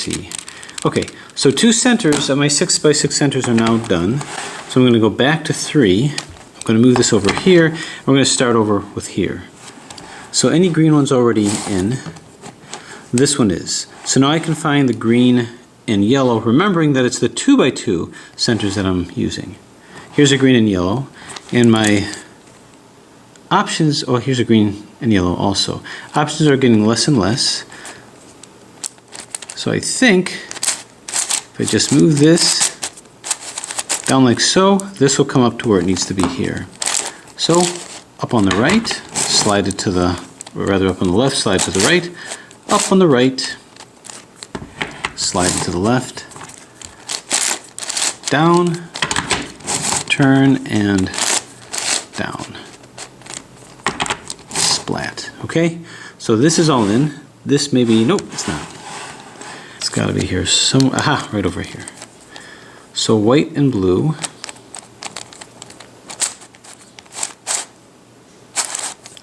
T. Okay, so 2 centers, my 6 by 6 centers are now done. So I'm going to go back to 3. I'm going to move this over here. And we're going to start over with here. So any green one's already in. This one is. So now I can find the green and yellow, remembering that it's the 2 by 2 centers that I'm using. Here's a green and yellow, and my options, oh, here's a green and yellow also. Options are getting less and less. So I think if I just move this down like so, this will come up to where it needs to be here. So up on the right, slide it to the, or rather up on the left, slide to the right, up on the right, slide it to the left, down, turn, and down. Splat. Okay? So this is all in. This may be, nope, it's not. It's got to be here somewhere. Aha, right over here. So white and blue.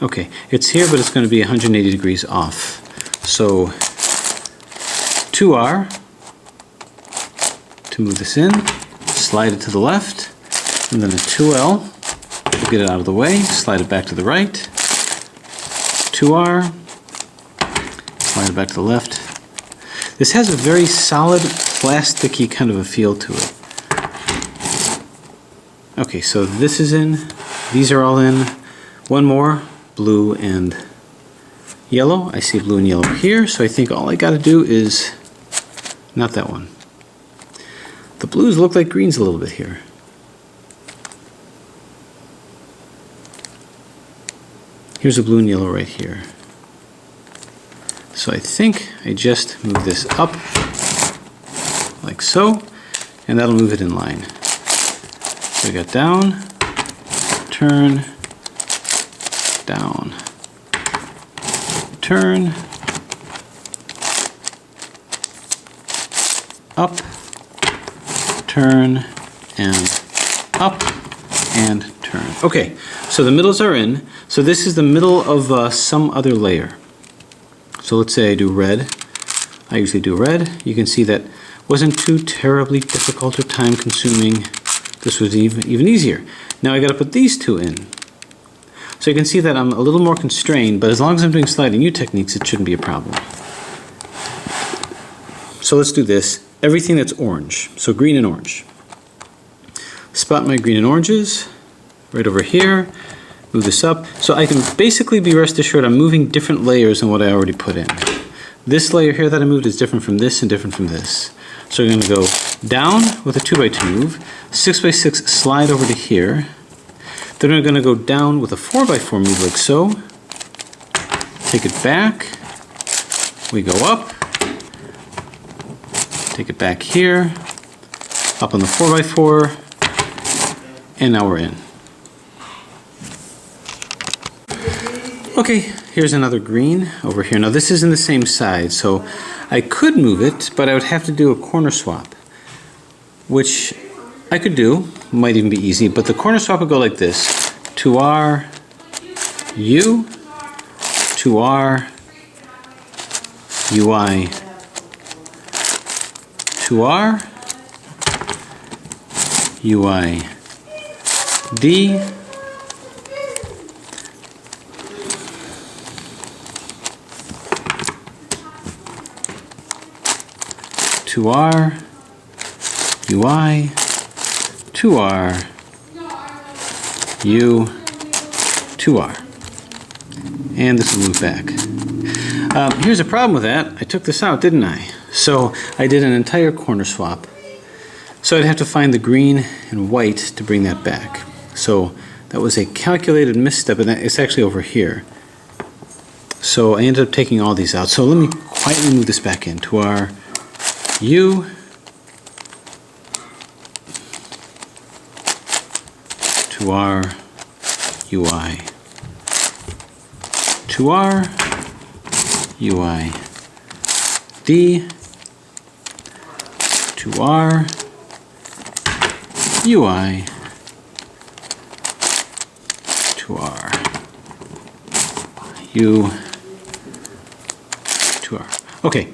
Okay, it's here, but it's going to be 180 degrees off. So 2R to move this in, slide it to the left, and then a 2L to get it out of the way, slide it back to the right, 2R, slide it back to the left. This has a very solid, plasticky kind of a feel to it. Okay, so this is in, these are all in. One more, blue and yellow. I see blue and yellow here, so I think all I got to do is, not that one. The blues look like greens a little bit here. Here's a blue and yellow right here. So I think I just move this up like so, and that'll move it in line. So we got down, turn, down, turn, up, turn, and up, and turn. Okay, so the middles are in. So this is the middle of some other layer. So let's say I do red. I usually do red. You can see that wasn't too terribly difficult or time consuming. This was even easier. Now I got to put these two in. So you can see that I'm a little more constrained, but as long as I'm doing sliding U techniques, it shouldn't be a problem. So let's do this. Everything that's orange. So green and orange. Spot my green and oranges right over here. Move this up. So I can basically be rest assured I'm moving different layers than what I already put in. This layer here that I moved is different from this and different from this. So we're going to go down with a 2x2 move, 6x6 slide over to here. Then we're going to go down with a 4x4 move like so. Take it back. We go up. Take it back here. Up on the 4x4. And now we're in. Okay, here's another green over here. Now this is in the same side, so I could move it, but I would have to do a corner swap, which I could do, might even be easy, but the corner swap would go like this. 2R, U, 2R, UI, 2R, UI, D, two R, UI, 2R, U, 2R. And this will move back. Here's a problem with that. I took this out, didn't I? So I did an entire corner swap. So I'd have to find the green and white to bring that back. So that was a calculated misstep, and it's actually over here. So I ended up taking all these out. So let me quietly move this back in to our U, to our UI, to our UI, D, to our UI, to our U, to our. Okay.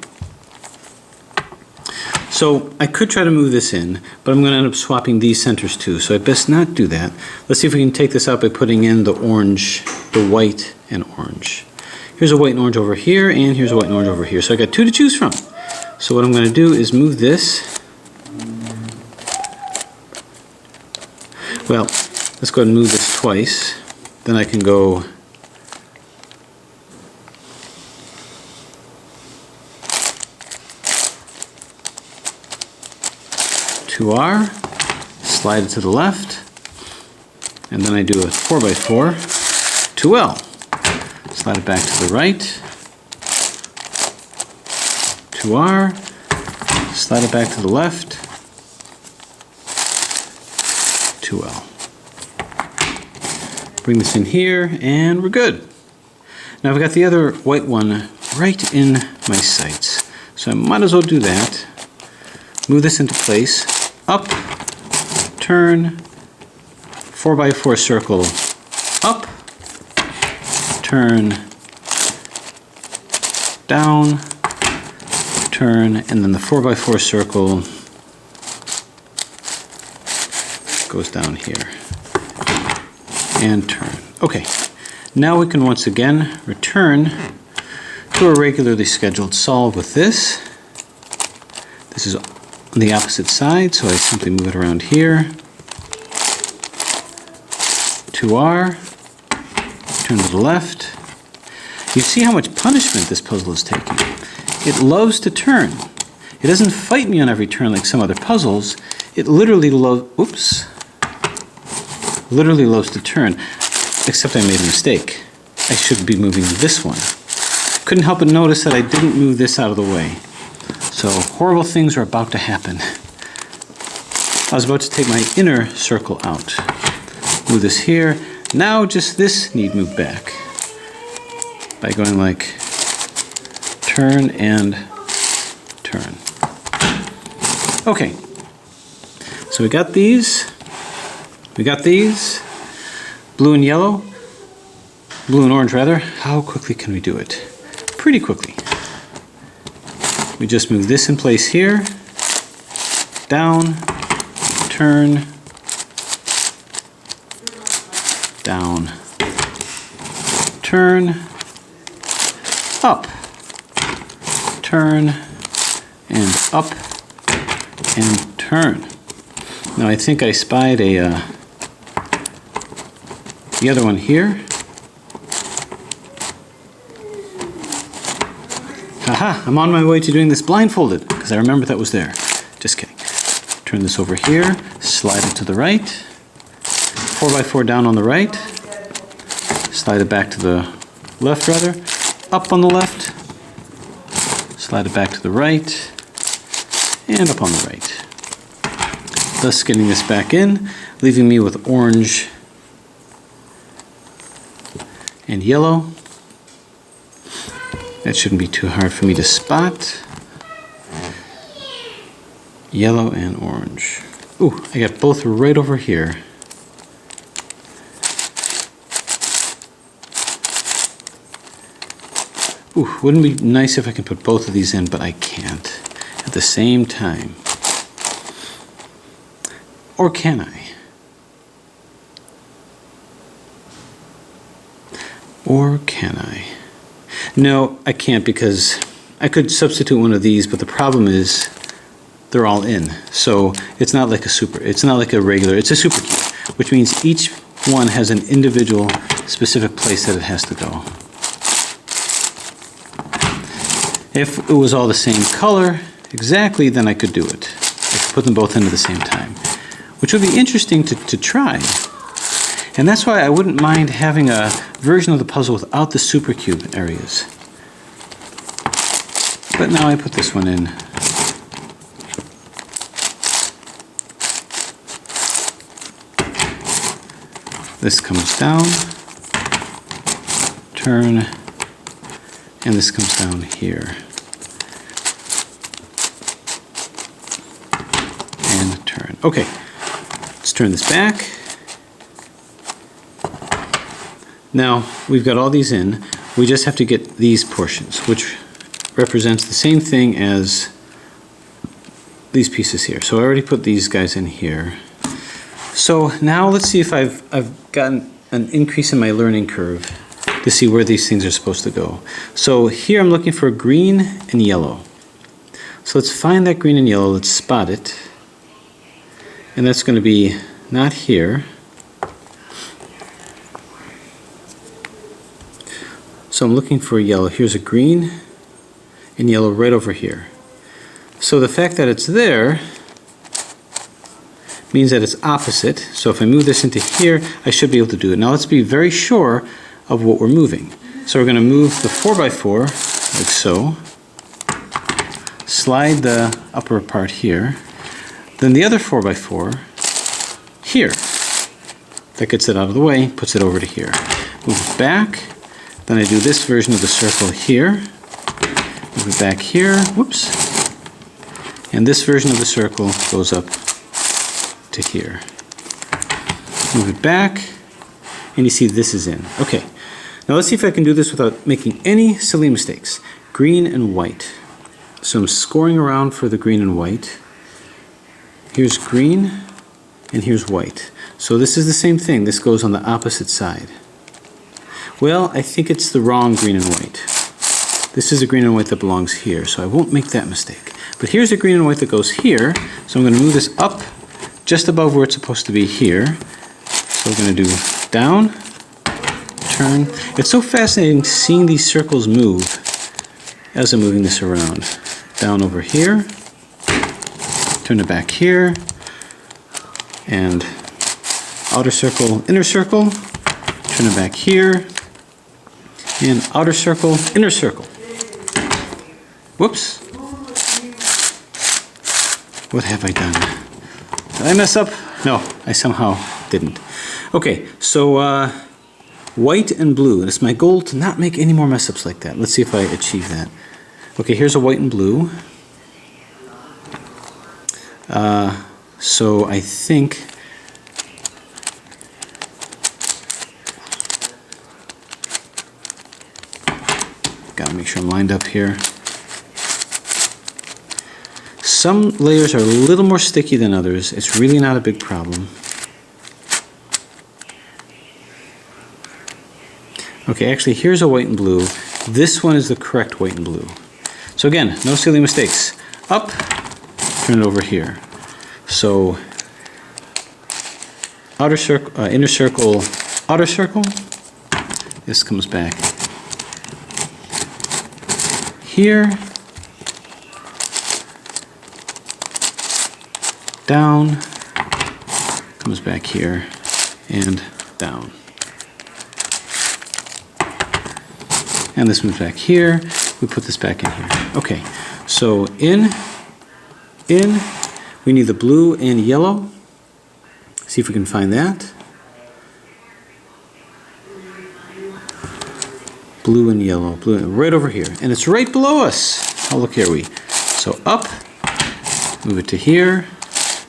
So I could try to move this in, but I'm going to end up swapping these centers too, so I best not do that. Let's see if we can take this out by putting in the orange, the white and orange. Here's a white and orange over here, and here's a white and orange over here. So I got two to choose from. So what I'm going to do is move this. Well, let's go ahead and move this twice. Then I can go to R, slide it to the left, and then I do a 4x4 to L. Slide it back to the right, to R, slide it back to the left, to L. Bring this in here, and we're good. Now I've got the other white one right in my sights, so I might as well do that. Move this into place, up, turn, 4x4 circle, up, turn, down, turn, and then the 4x4 circle goes down here, and turn. Okay, now we can once again return to a regularly scheduled solve with this. This is on the opposite side, so I simply move it around here, to R, turn to the left. You see how much punishment this puzzle is taking. It loves to turn. It doesn't fight me on every turn like some other puzzles. It literally loves to turn, except I made a mistake. I should be moving this one. Couldn't help but notice that I didn't move this out of the way. So horrible things are about to happen. I was about to take my inner circle out. Move this here. Now just this need move back by going like turn and turn. Okay, so we got these. Blue and yellow. Blue and orange rather. How quickly can we do it? Pretty quickly. We just move this in place here. Down, turn, down, turn, up, turn, and up, and turn. Now I think I spied the other one here. Haha, I'm on my way to doing this blindfolded, because I remember that was there. Just kidding. Turn this over here, slide it to the right, 4x4 down on the right, slide it back to the left rather, up on the left, slide it back to the right, and up on the right. Thus getting this back in, leaving me with orange and yellow. That shouldn't be too hard for me to spot. Yellow and orange. Ooh, I got both right over here. Ooh, wouldn't it be nice if I could put both of these in, but I can't at the same time. Or can I? Or can I? No, I can't, because I could substitute one of these, but the problem is they're all in. So it's not like a regular, it's a super cube, which means each one has an individual specific place that it has to go. If it was all the same color exactly, then I could do it. I could put them both in at the same time, which would be interesting to try. And that's why I wouldn't mind having a version of the puzzle without the supercube areas. But now I put this one in. This comes down, turn, and this comes down here. And turn. Okay, let's turn this back. Now, we've got all these in. We just have to get these portions, which represents the same thing as these pieces here. So I already put these guys in here. So now let's see if I've gotten an increase in my learning curve to see where these things are supposed to go. So here I'm looking for green and yellow. So let's find that green and yellow, let's spot it. And that's going to be not here. So I'm looking for yellow. Here's a green and yellow right over here. So the fact that it's there means that it's opposite. So if I move this into here, I should be able to do it. Now let's be very sure of what we're moving. So we're going to move the 4x4 like so. Slide the upper part here. Then the other 4x4 here. That gets it out of the way, puts it over to here. Move it back. Then I do this version of the circle here. Move it back here. Whoops. And this version of the circle goes up to here. Move it back, and you see this is in. Okay, now let's see if I can do this without making any silly mistakes. Green and white. So I'm scoring around for the green and white. Here's green, and here's white. So this is the same thing. This goes on the opposite side. Well, I think it's the wrong green and white. This is a green and white that belongs here, so I won't make that mistake. But here's a green and white that goes here, so I'm going to move this up just above where it's supposed to be here. So we're going to do down, turn. It's so fascinating seeing these circles move as I'm moving this around. Down over here, turn it back here, and outer circle, inner circle, turn it back here, and outer circle, inner circle. Whoops. What have I done? Did I mess up? No, I somehow didn't. Okay, so white and blue. It's my goal to not make any more mess ups like that. Let's see if I achieve that. Okay, here's a white and blue. So I think gotta make sure I'm lined up here. Some layers are a little more sticky than others. It's really not a big problem. Okay, actually here's a white and blue. This one is the correct white and blue. So again, no silly mistakes. Up, turn it over here. So outer circle, inner circle, outer circle. This comes back here. Down, comes back here, and down. And this moves back here. We put this back in here. Okay, so in, we need the blue and yellow. See if we can find that. Blue and yellow, blue, right over here. And it's right below us. Oh, look here, so up, move it to here,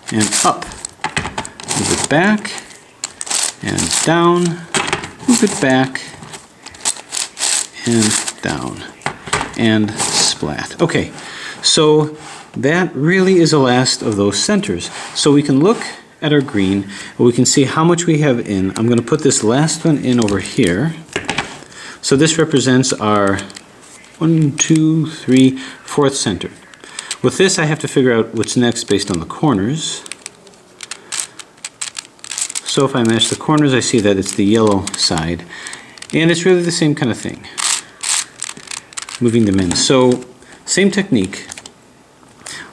and up. Move it back, and down, move it back, and down, and splat. Okay, so that really is the last of those centers. So we can look at our green, and we can see how much we have in. I'm going to put this last one in over here. So this represents our 1, 2, 3, 4th center. With this, I have to figure out what's next based on the corners. So if I match the corners, I see that it's the yellow side. And it's really the same kind of thing. Moving them in. So, same technique.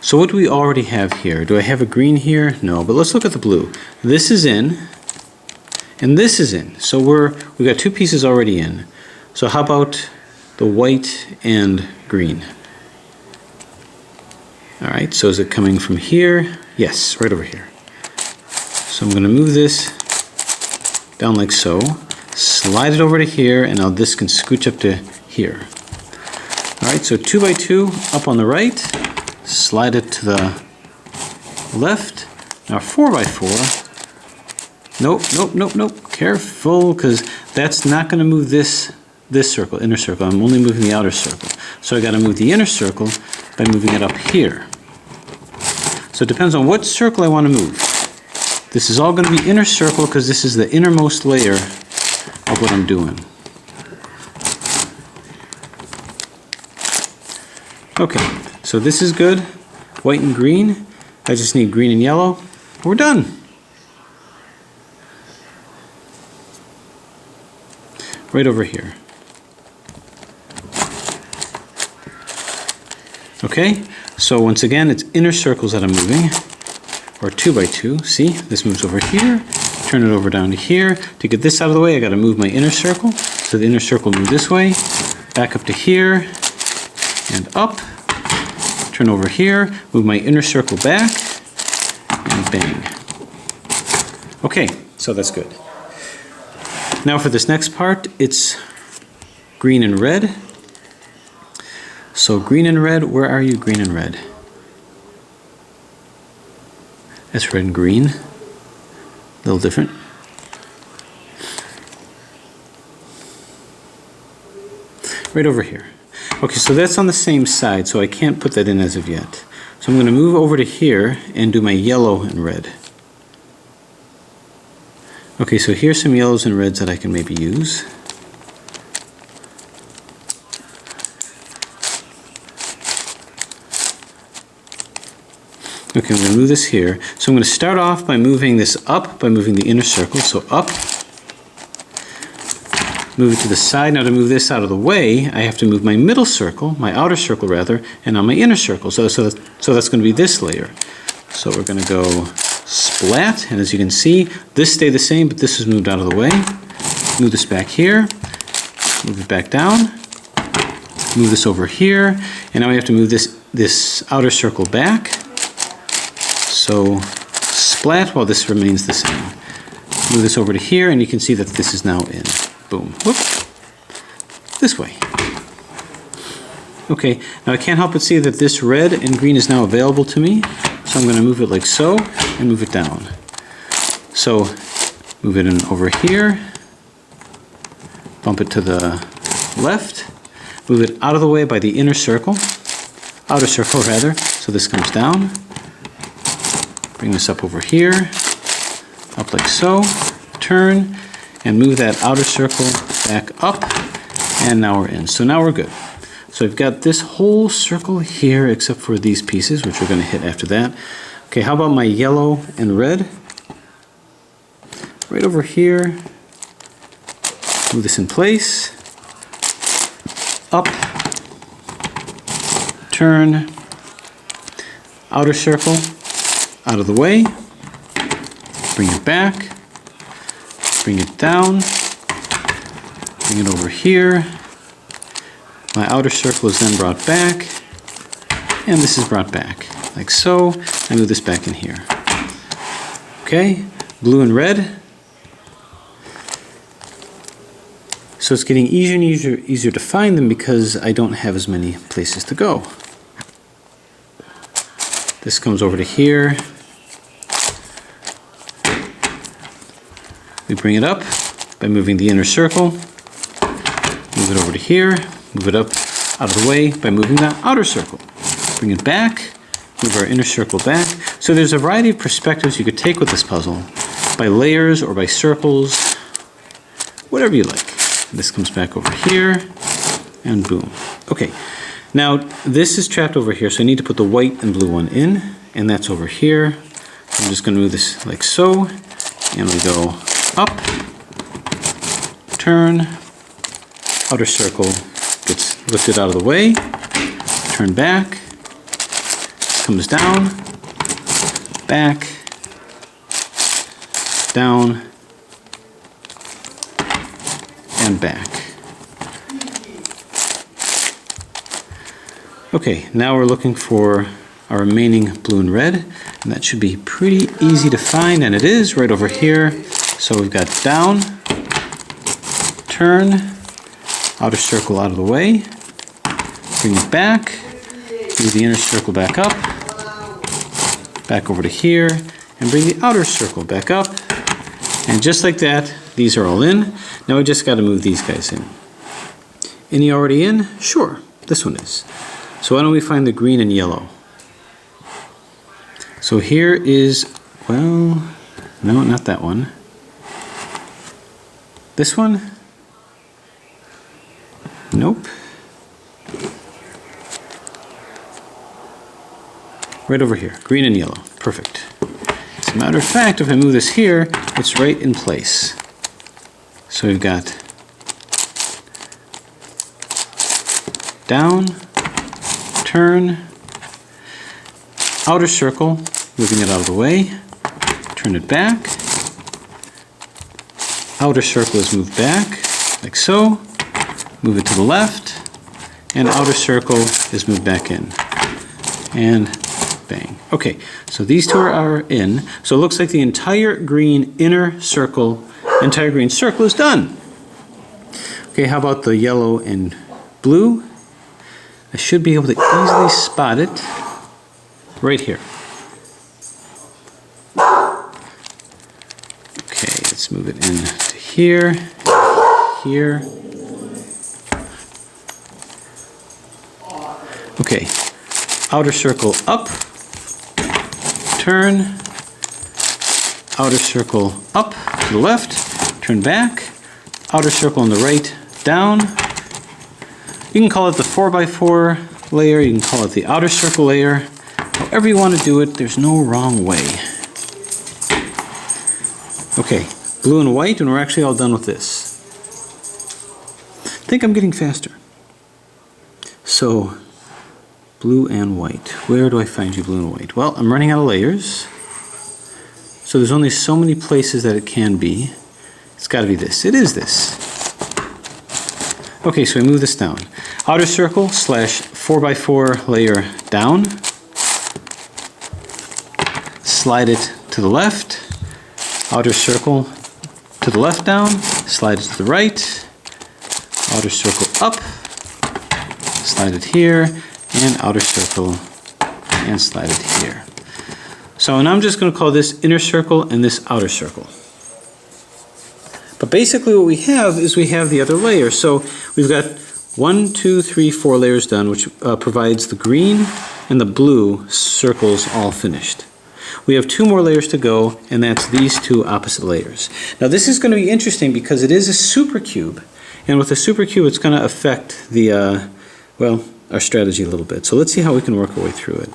So what do we already have here? Do I have a green here? No, but let's look at the blue. This is in, and this is in. So we've got two pieces already in. So how about the white and green? All right, so is it coming from here? Yes, right over here. So I'm going to move this down like so, slide it over to here, and now this can scooch up to here. All right, so 2 by 2 up on the right, slide it to the left. Now 4 by 4. Nope, nope, nope, nope. Careful, because that's not going to move this circle, inner circle. I'm only moving the outer circle. So I got to move the inner circle by moving it up here. So it depends on what circle I want to move. This is all going to be inner circle because this is the innermost layer of what I'm doing. Okay, so this is good. White and green. I just need green and yellow. We're done. Right over here. Okay, so once again, it's inner circles that I'm moving, or 2 by 2. See, this moves over here, turn it over down to here. To get this out of the way, I got to move my inner circle. So the inner circle moves this way, back up to here, and up. Turn over here, move my inner circle back, and bang. Okay, so that's good. Now for this next part, it's green and red. So green and red, where are you, green and red? That's red and green. A little different. Right over here. Okay, so that's on the same side, so I can't put that in as of yet. So I'm going to move over to here and do my yellow and red. Okay, so here's some yellows and reds that I can maybe use. Okay, I'm going to move this here. So I'm going to start off by moving this up, by moving the inner circle. So up, move it to the side. Now to move this out of the way, I have to move my middle circle, my outer circle rather, and on my inner circle. So that's going to be this layer. So we're going to go splat, and as you can see, this stayed the same, but this was moved out of the way. Move this back here, move it back down, move this over here, and now we have to move this outer circle back. So splat while this remains the same. Move this over to here, and you can see that this is now in. Boom. Whoop. This way. Okay, now I can't help but see that this red and green is now available to me. So I'm going to move it like so, and move it down. So move it in over here, bump it to the left, move it out of the way by the inner circle, outer circle rather, so this comes down. Bring this up over here, up like so, turn, and move that outer circle back up, and now we're in. So now we're good. So I've got this whole circle here except for these pieces, which we're going to hit after that. Okay, how about my yellow and red? Right over here, move this in place, up, turn, outer circle, out of the way, bring it back, bring it down, bring it over here. My outer circle is then brought back, and this is brought back, like so. I move this back in here. Okay, blue and red. So it's getting easier and easier to find them because I don't have as many places to go. This comes over to here. We bring it up by moving the inner circle, move it over to here, move it up out of the way by moving the outer circle. Bring it back, move our inner circle back. So there's a variety of perspectives you could take with this puzzle, by layers or by circles, whatever you like. This comes back over here, and boom. Okay, now this is trapped over here, so I need to put the white and blue one in, and that's over here. I'm just going to move this like so, and we go up, turn, outer circle gets lifted out of the way, turn back, comes down, back, down, and back. Okay, now we're looking for our remaining blue and red, and that should be pretty easy to find, and it is right over here. So we've got down, turn, outer circle out of the way, bring it back, move the inner circle back up, back over to here, and bring the outer circle back up, and just like that, these are all in. Now I just got to move these guys in. Any already in? Sure, this one is. So why don't we find the green and yellow? So here is, well, no, not that one. This one? Nope. Right over here, green and yellow, perfect. As a matter of fact, if I move this here, it's right in place. So we've got down, turn, outer circle, moving it out of the way, turn it back, outer circle is moved back, like so, move it to the left, and outer circle is moved back in, and bang. Okay, so these two are in, so it looks like the entire green inner circle, entire green circle is done. Okay, how about the yellow and blue? I should be able to easily spot it right here. Okay, let's move it in to here, here. Okay, outer circle up, turn, outer circle up to the left, turn back, outer circle on the right, down. You can call it the 4x4 layer, you can call it the outer circle layer. However you want to do it, there's no wrong way. Okay, blue and white, and we're actually all done with this. I think I'm getting faster. So, blue and white. Where do I find you, blue and white? Well, I'm running out of layers. So there's only so many places that it can be. It's got to be this. It is this. Okay, so we move this down. Outer circle / 4x4 layer down. Slide it to the left. Outer circle to the left down. Slide it to the right. Outer circle up. Slide it here. And outer circle and slide it here. So now I'm just going to call this inner circle and this outer circle. But basically what we have is we have the other layer. So we've got 1, 2, 3, 4 layers done, which provides the green and the blue circles all finished. We have 2 more layers to go, and that's these 2 opposite layers. Now this is going to be interesting because it is a supercube, and with a supercube it's going to affect the, well, our strategy a little bit. So let's see how we can work our way through it.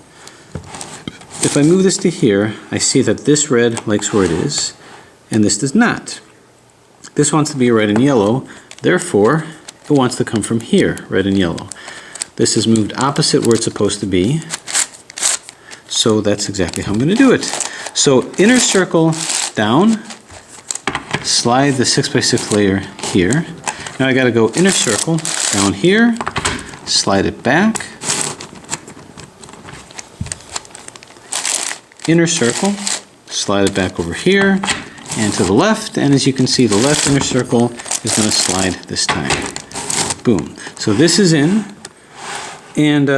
If I move this to here, I see that this red likes where it is, and this does not. This wants to be red and yellow, therefore it wants to come from here, red and yellow. This is moved opposite where it's supposed to be, so that's exactly how I'm going to do it. So inner circle down, slide the 6x6 layer here. Now I got to go inner circle down here, slide it back, inner circle, slide it back over here and to the left, and as you can see the left inner circle is going to slide this time. Boom. So this is in, and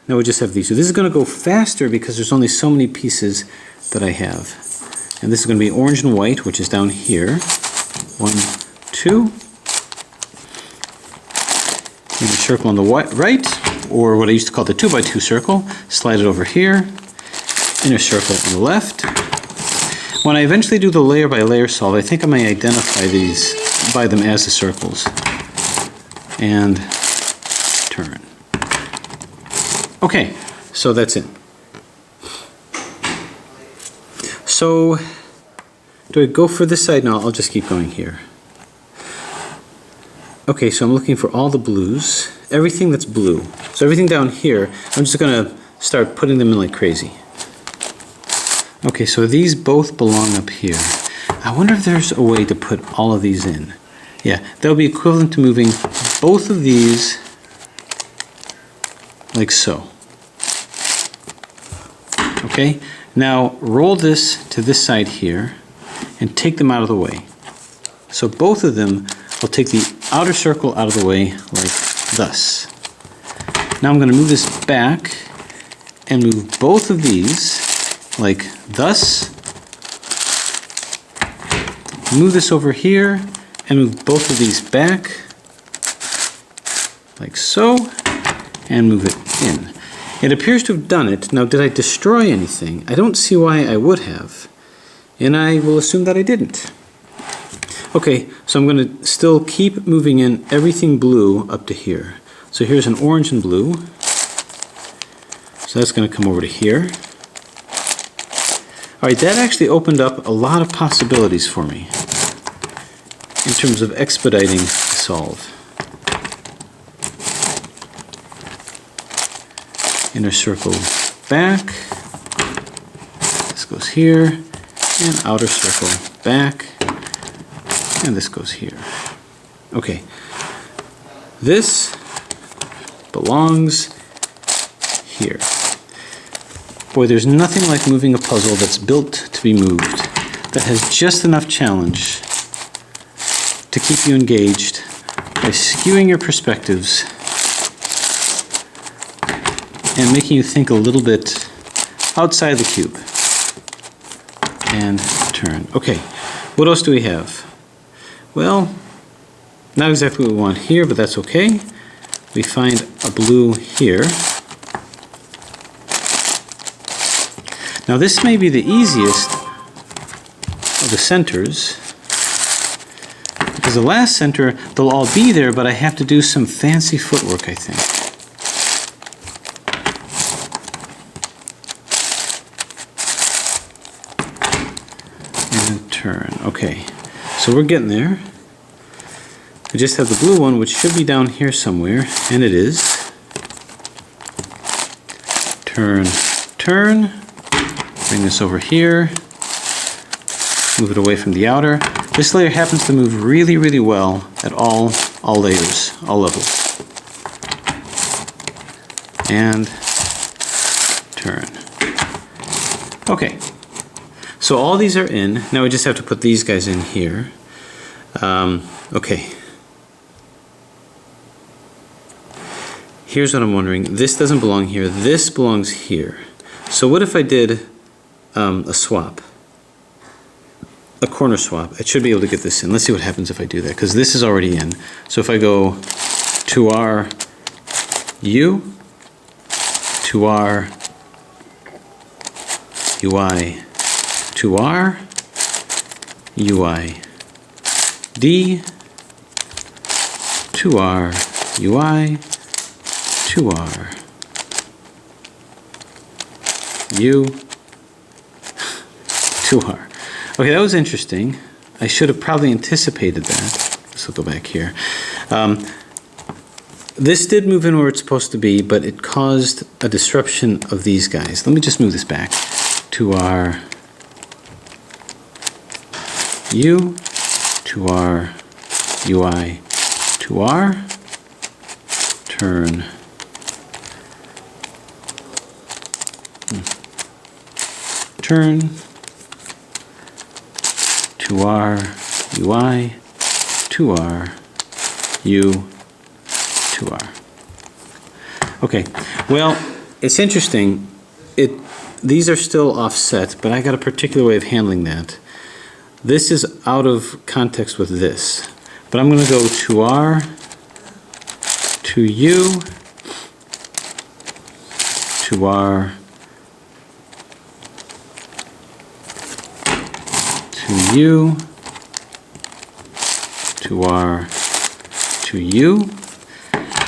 now we just have these. So this is going to go faster because there's only so many pieces that I have. And this is going to be orange and white, which is down here. 1, 2. Inner circle on the right, or what I used to call the 2x2 circle. Slide it over here. Inner circle on the left. When I eventually do the layer by layer solve, I think I may identify these by them as the circles. And turn. Okay, so that's it. So, do I go for this side? No, I'll just keep going here. Okay, so I'm looking for all the blues, everything that's blue. So everything down here, I'm just going to start putting them in like crazy. Okay, so these both belong up here. I wonder if there's a way to put all of these in. Yeah, that would be equivalent to moving both of these like so. Okay, now roll this to this side here and take them out of the way. So both of them, I'll take the outer circle out of the way like thus. Now I'm going to move this back and move both of these like thus. Move this over here and move both of these back like so, and move it in. It appears to have done it. Now, did I destroy anything? I don't see why I would have. And I will assume that I didn't. Okay, so I'm going to still keep moving in everything blue up to here. So here's an orange and blue. So that's going to come over to here. All right, that actually opened up a lot of possibilities for me in terms of expediting the solve. Inner circle back. This goes here. And outer circle back. And this goes here. Okay. This belongs here. Boy, there's nothing like moving a puzzle that's built to be moved, that has just enough challenge to keep you engaged by skewing your perspectives and making you think a little bit outside the cube. And turn. Okay, what else do we have? Well, not exactly what we want here, but that's okay. We find a blue here. Now this may be the easiest of the centers, because the last center, they'll all be there, but I have to do some fancy footwork, I think. And turn. Okay, so we're getting there. I just have the blue one, which should be down here somewhere, and it is. Turn, turn. Bring this over here. Move it away from the outer. This layer happens to move really, really well at all layers, all levels. And turn. Okay. So all these are in. Now we just have to put these guys in here. Okay. Here's what I'm wondering. This doesn't belong here. This belongs here. So what if I did a swap? A corner swap. I should be able to get this in. Let's see what happens if I do that, because this is already in. So if I go to our U, to our UI, to our UI, D, to our UI, to our U, to our. Okay, that was interesting. I should have probably anticipated that. So go back here. This did move in where it's supposed to be, but it caused a disruption of these guys. Let me just move this back to our U, to our UI, to our turn. Turn to our UI, to our U, to our. Okay, well, it's interesting. These are still offset, but I got a particular way of handling that. This is out of context with this, but I'm going to go to our, to U, to our, to U, to our, to U.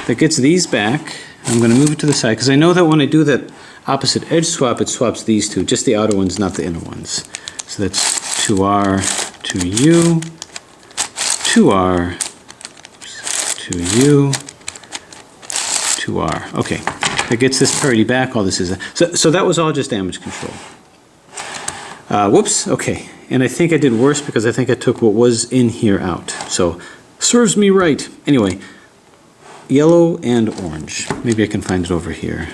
That gets these back. I'm going to move it to the side, because I know that when I do that opposite edge swap, it swaps these two, just the outer ones, not the inner ones. So that's to R, to U, to R, to U, to R. Okay, that gets this parity back. All this is so that was all just damage control. Whoops. Okay, and I think I did worse because I think I took what was in here out. So serves me right. Anyway, yellow and orange. Maybe I can find it over here.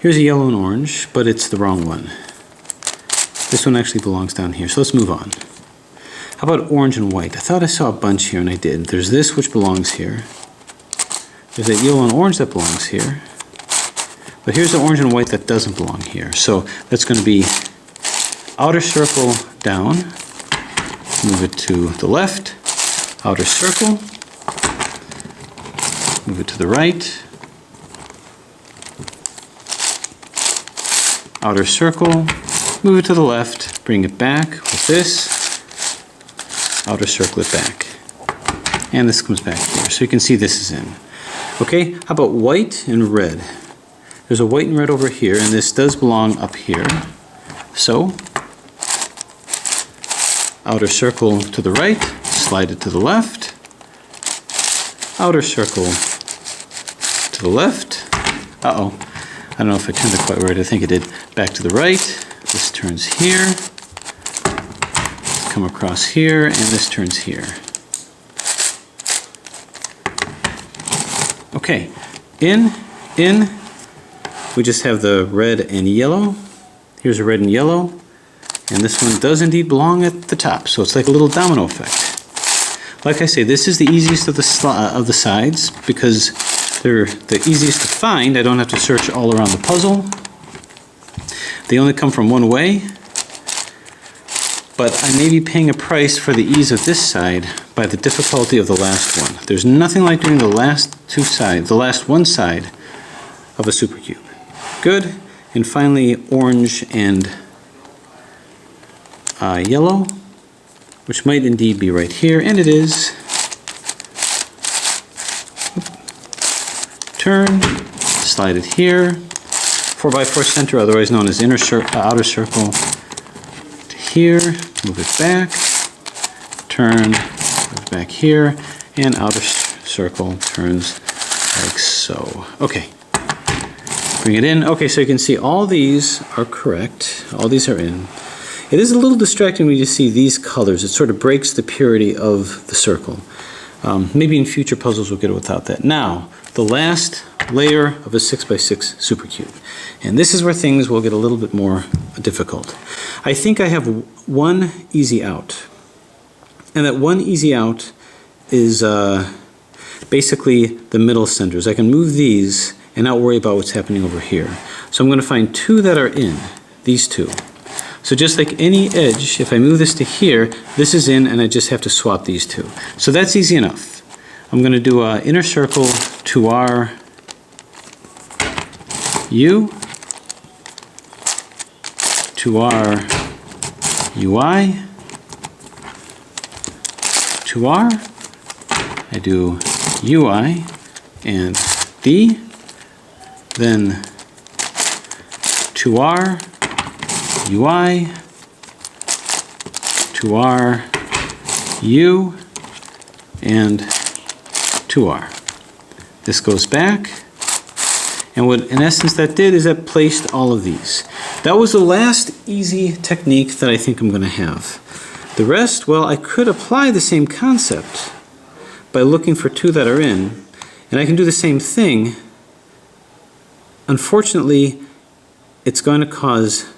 Here's a yellow and orange, but it's the wrong one. This one actually belongs down here, so let's move on. How about orange and white? I thought I saw a bunch here, and I did. There's this, which belongs here. There's that yellow and orange that belongs here. But here's the orange and white that doesn't belong here. So that's going to be outer circle down, move it to the left, outer circle, move it to the right, outer circle, move it to the left, bring it back with this, outer circle it back. And this comes back here. So you can see this is in. Okay, how about white and red? There's a white and red over here, and this does belong up here. So, outer circle to the right, slide it to the left, outer circle to the left. Uh-oh, I don't know if I turned it quite right, I think it did. Back to the right, this turns here, come across here, and this turns here. Okay, in, we just have the red and yellow. Here's a red and yellow, and this one does indeed belong at the top, so it's like a little domino effect. Like I say, this is the easiest of the sides because they're the easiest to find. I don't have to search all around the puzzle. They only come from one way, but I may be paying a price for the ease of this side by the difficulty of the last one. There's nothing like doing the last two sides, the last one side of a supercube. Good. And finally, orange and yellow, which might indeed be right here, and it is. Turn, slide it here. 4x4 center, otherwise known as outer circle, to here, move it back, turn, move it back here, and outer circle turns like so. Okay. Bring it in. Okay, so you can see all these are correct. All these are in. It is a little distracting when you see these colors. It sort of breaks the purity of the circle. Maybe in future puzzles we'll get it without that. Now, the last layer of a 6x6 supercube. And this is where things will get a little bit more difficult. I think I have one easy out. And that one easy out is basically the middle centers. I can move these and not worry about what's happening over here. So I'm going to find two that are in, these two. So just like any edge, if I move this to here, this is in and I just have to swap these two. So that's easy enough. I'm going to do an inner circle to our U, to our UI, to R, I do UI and D, then to R, UI, to R, U, and to R. This goes back, and what in essence that did is that placed all of these. That was the last easy technique that I think I'm going to have. The rest, well, I could apply the same concept by looking for two that are in, and I can do the same thing. Unfortunately, it's going to cause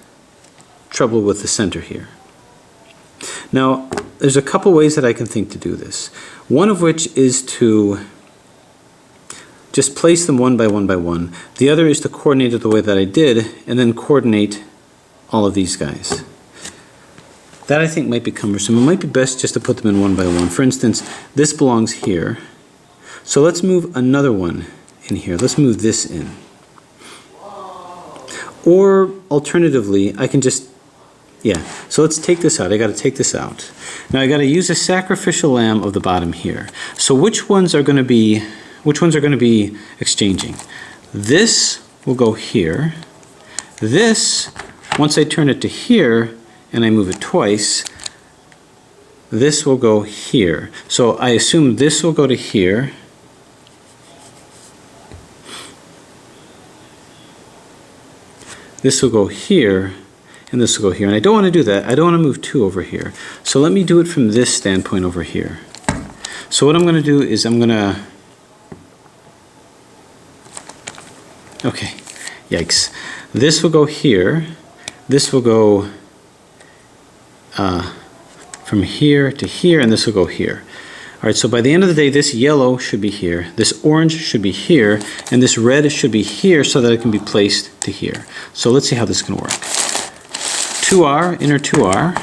trouble with the center here. Now, there's a couple ways that I can think to do this. One of which is to just place them one by one by one. The other is to coordinate it the way that I did, and then coordinate all of these guys. That I think might be cumbersome. It might be best just to put them in one by one. For instance, this belongs here. So let's move another one in here. Let's move this in. Or alternatively, I can just, so let's take this out. I got to take this out. Now I got to use a sacrificial lamb of the bottom here. So which ones are going to be exchanging? This will go here. This, once I turn it to here and I move it twice, this will go here. So I assume this will go to here. This will go here, and this will go here. And I don't want to do that. I don't want to move two over here. So let me do it from this standpoint over here. So what I'm going to do is I'm going to... Okay, yikes. This will go here. This will go from here to here, and this will go here. All right, so by the end of the day, this yellow should be here, this orange should be here, and this red should be here so that it can be placed to here. So let's see how this can work. 2R, inner 2R,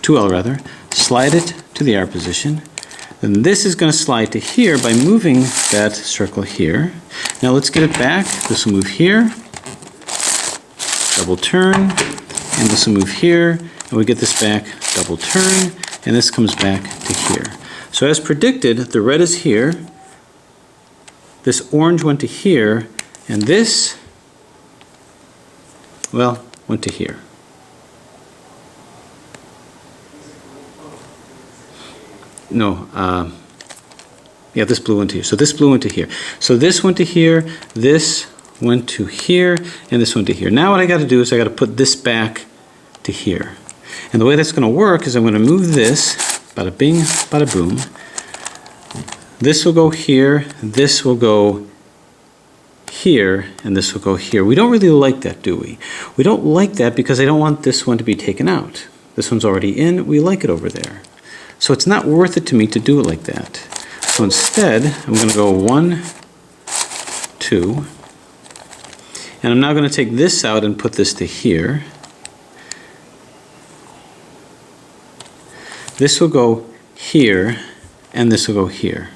2L rather, slide it to the R position. Then this is going to slide to here by moving that circle here. Now let's get it back. This will move here, double turn, and this will move here, and we get this back, double turn, and this comes back to here. So as predicted, the red is here, this orange went to here, and this, well, went to here. No, yeah, this blue went to here. So this blue went to here. So this went to here, this went to here, and this went to here. Now what I got to do is I got to put this back to here. And the way that's going to work is I'm going to move this, bada bing, bada boom. This will go here, this will go here, and this will go here. We don't really like that, do we? We don't like that because I don't want this one to be taken out. This one's already in, we like it over there. So it's not worth it to me to do it like that. So instead, I'm going to go 1, 2, and I'm now going to take this out and put this to here. This will go here, and this will go here.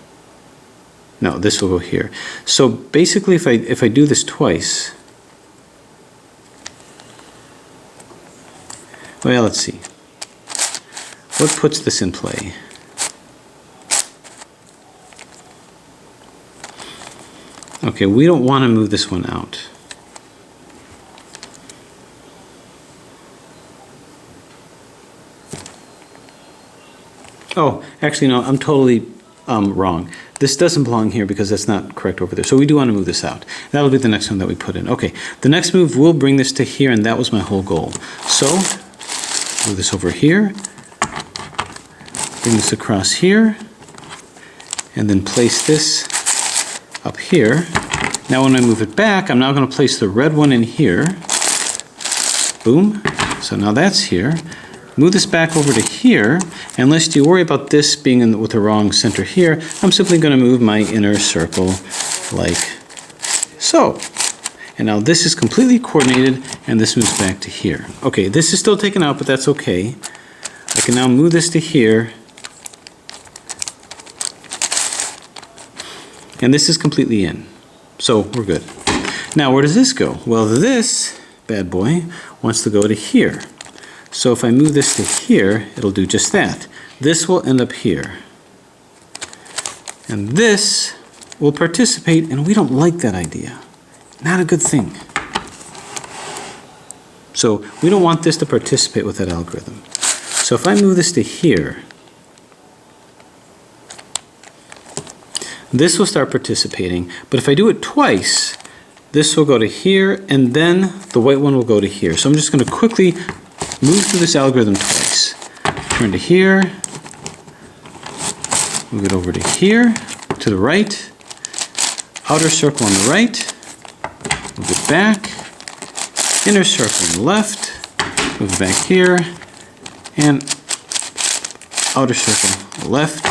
No, this will go here. So basically, if I do this twice, well, let's see. What puts this in play? Okay, we don't want to move this one out. Oh, actually, no, I'm totally wrong. This doesn't belong here because that's not correct over there. So we do want to move this out. That'll be the next one that we put in. Okay, the next move will bring this to here, and that was my whole goal. So, move this over here. Bring this across here, and then place this up here. Now when I move it back, I'm now going to place the red one in here. Boom. So now that's here. Move this back over to here, and lest you worry about this being with the wrong center here, I'm simply going to move my inner circle like so. And now this is completely coordinated, and this moves back to here. Okay, this is still taken out, but that's okay. I can now move this to here, and this is completely in. So we're good. Now where does this go? Well, this bad boy wants to go to here. So if I move this to here, it'll do just that. This will end up here. And this will participate, and we don't like that idea. Not a good thing. So we don't want this to participate with that algorithm. So if I move this to here, this will start participating, but if I do it twice, this will go to here, and then the white one will go to here. So I'm just going to quickly move through this algorithm twice. Turn to here, move it over to here, to the right, outer circle on the right, move it back, inner circle on the left, move it back here, and outer circle on the left,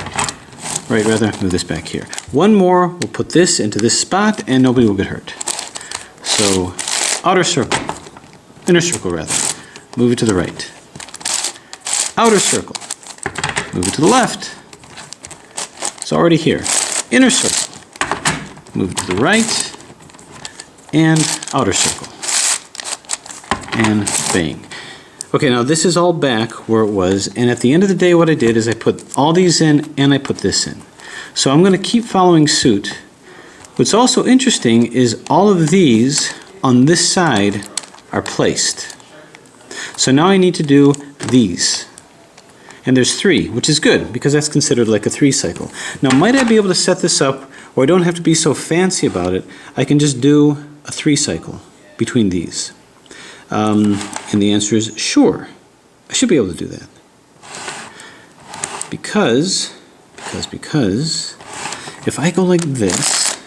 right rather, move this back here. One more, we'll put this into this spot, and nobody will get hurt. So, outer circle, inner circle rather, move it to the right. Outer circle, move it to the left. It's already here. Inner circle, move it to the right, and outer circle. And bang. Okay, now this is all back where it was, and at the end of the day what I did is I put all these in and I put this in. So I'm going to keep following suit. What's also interesting is all of these on this side are placed. So now I need to do these. And there's 3, which is good because that's considered like a 3 cycle. Now might I be able to set this up where I don't have to be so fancy about it? I can just do a 3 cycle between these. And the answer is sure. I should be able to do that. Because if I go like this,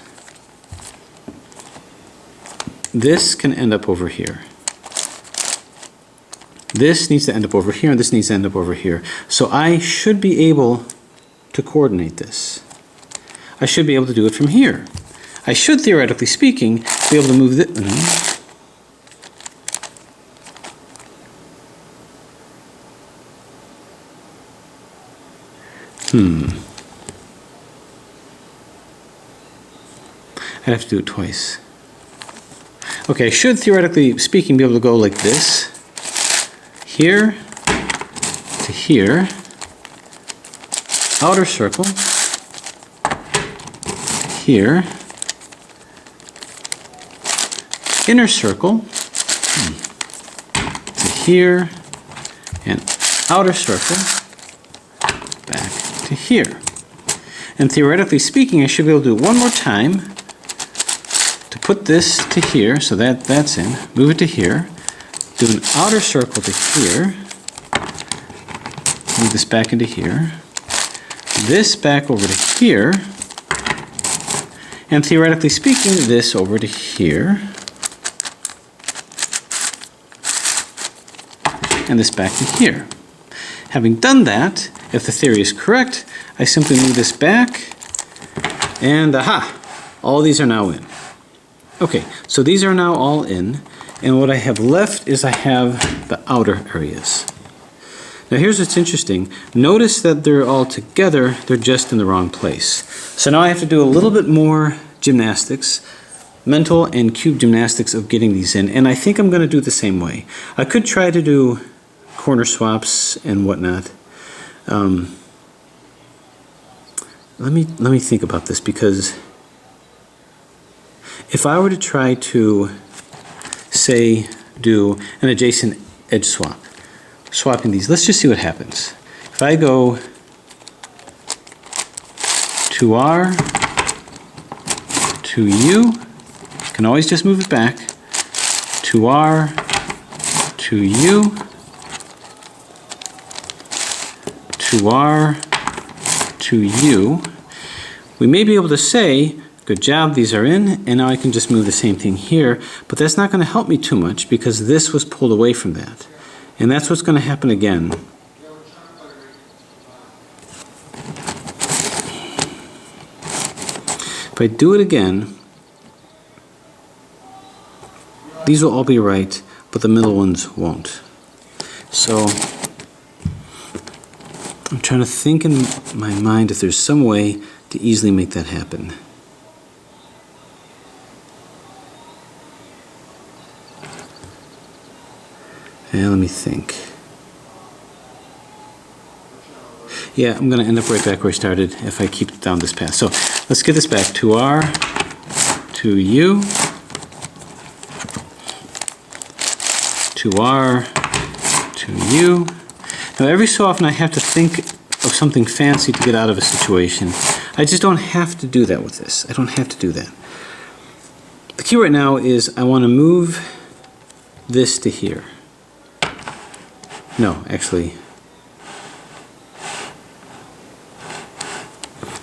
this can end up over here. This needs to end up over here, and this needs to end up over here. So I should be able to coordinate this. I should be able to do it from here. I should, theoretically speaking, be able to move this. I'd have to do it twice. Okay, I should, theoretically speaking, be able to go like this. Here to here. Outer circle. Here. Inner circle. To here. And outer circle. Back to here. And theoretically speaking, I should be able to do it one more time. To put this to here, so that's in. Move it to here. Do an outer circle to here. Move this back into here. This back over to here. And theoretically speaking, this over to here. And this back to here. Having done that, if the theory is correct, I simply move this back, and aha! All these are now in. Okay, so these are now all in, and what I have left is I have the outer areas. Now here's what's interesting. Notice that they're all together, they're just in the wrong place. So now I have to do a little bit more gymnastics, mental and cube gymnastics of getting these in, and I think I'm going to do it the same way. I could try to do corner swaps and whatnot. Let me think about this, because if I were to try to, say, do an adjacent edge swap, swapping these, let's just see what happens. If I go 2R, 2U, I can always just move it back, 2R, 2U, 2R, 2U, we may be able to say, good job, these are in, and now I can just move the same thing here, but that's not going to help me too much because this was pulled away from that. And that's what's going to happen again. If I do it again, these will all be right, but the middle ones won't. So I'm trying to think in my mind if there's some way to easily make that happen. And let me think. Yeah, I'm going to end up right back where I started if I keep down this path. So let's get this back. 2R, 2U, 2R, 2U. Now every so often I have to think of something fancy to get out of a situation. I just don't have to do that with this. I don't have to do that. The key right now is I want to move this to here. No, actually.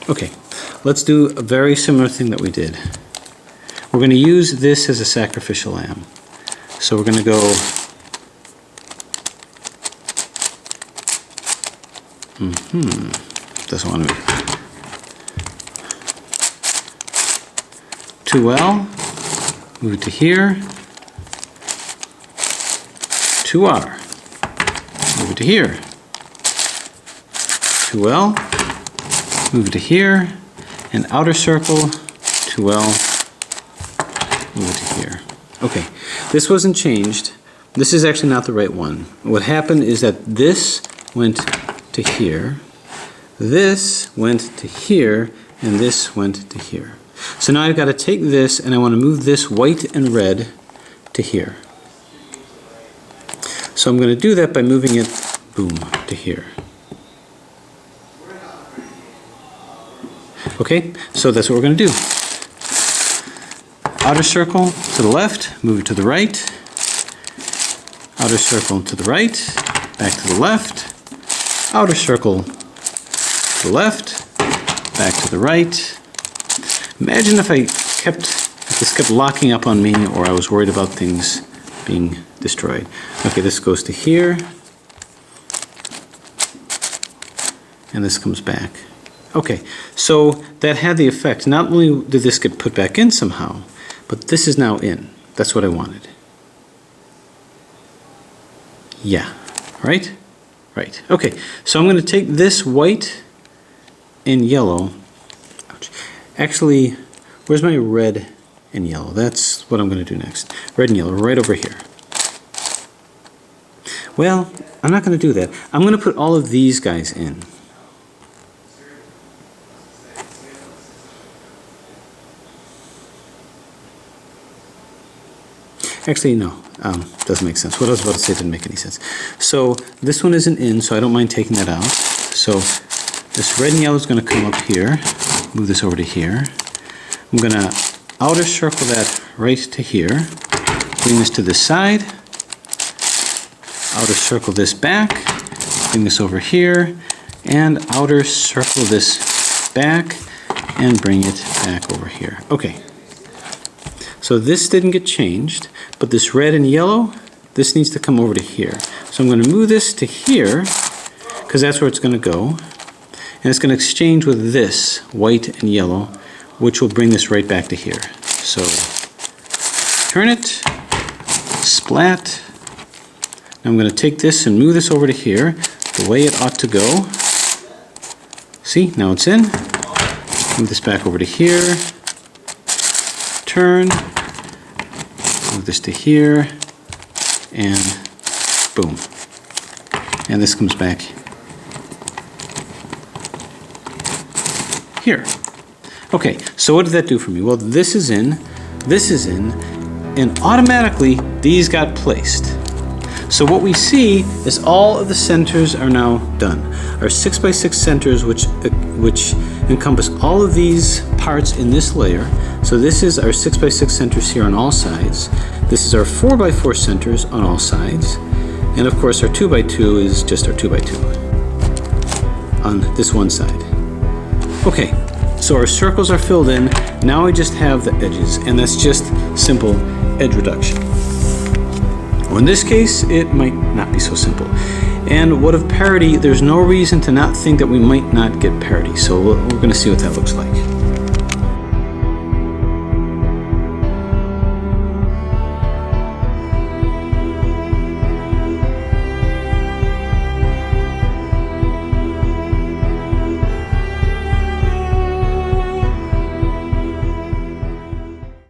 Okay, let's do a very similar thing that we did. We're going to use this as a sacrificial lamb. So we're going to go doesn't want to move. 2L, move it to here. 2R, move it to here. 2L, move it to here. And outer circle, 2L, move it to here. Okay, this wasn't changed. This is actually not the right one. What happened is that this went to here, this went to here, and this went to here. So now I've got to take this and I want to move this white and red to here. So I'm going to do that by moving it, boom, to here. Okay, so that's what we're going to do. Outer circle to the left, move it to the right. Outer circle to the right, back to the left. Outer circle to the left, back to the right. Imagine if this kept locking up on me, or I was worried about things being destroyed. Okay, this goes to here, and this comes back. Okay, so that had the effect. Not only did this get put back in somehow, but this is now in. That's what I wanted. Yeah, right? Right. Okay, so I'm going to take this white and yellow. Ouch. Actually, where's my red and yellow. That's what I'm going to do next. Red and yellow, right over here. Well, I'm not going to do that. I'm going to put all of these guys in. Actually, no, doesn't make sense. What I was about to say didn't make any sense. So this one isn't in, so I don't mind taking that out. So this red and yellow is going to come up here. Move this over to here. I'm going to outer circle that right to here. Bring this to this side. Outer circle this back. Bring this over here. And outer circle this back. And bring it back over here. Okay. So this didn't get changed, but this red and yellow, this needs to come over to here. So I'm going to move this to here, because that's where it's going to go. And it's going to exchange with this white and yellow, which will bring this right back to here. So turn it, splat. Now I'm going to take this and move this over to here, the way it ought to go. See, now it's in. Move this back over to here. Turn. Move this to here, and boom. And this comes back here. Okay, so what did that do for me? Well, this is in, and automatically these got placed. So what we see is all of the centers are now done. Our 6x6 centers, which encompass all of these parts in this layer. So this is our 6x6 centers here on all sides. This is our 4x4 centers on all sides. And of course our 2x2 is just our 2x2 on this one side. Okay, so our circles are filled in. Now I just have the edges, and that's just simple edge reduction. Well, in this case, it might not be so simple. And what of parity? There's no reason to not think that we might not get parity. So we're going to see what that looks like.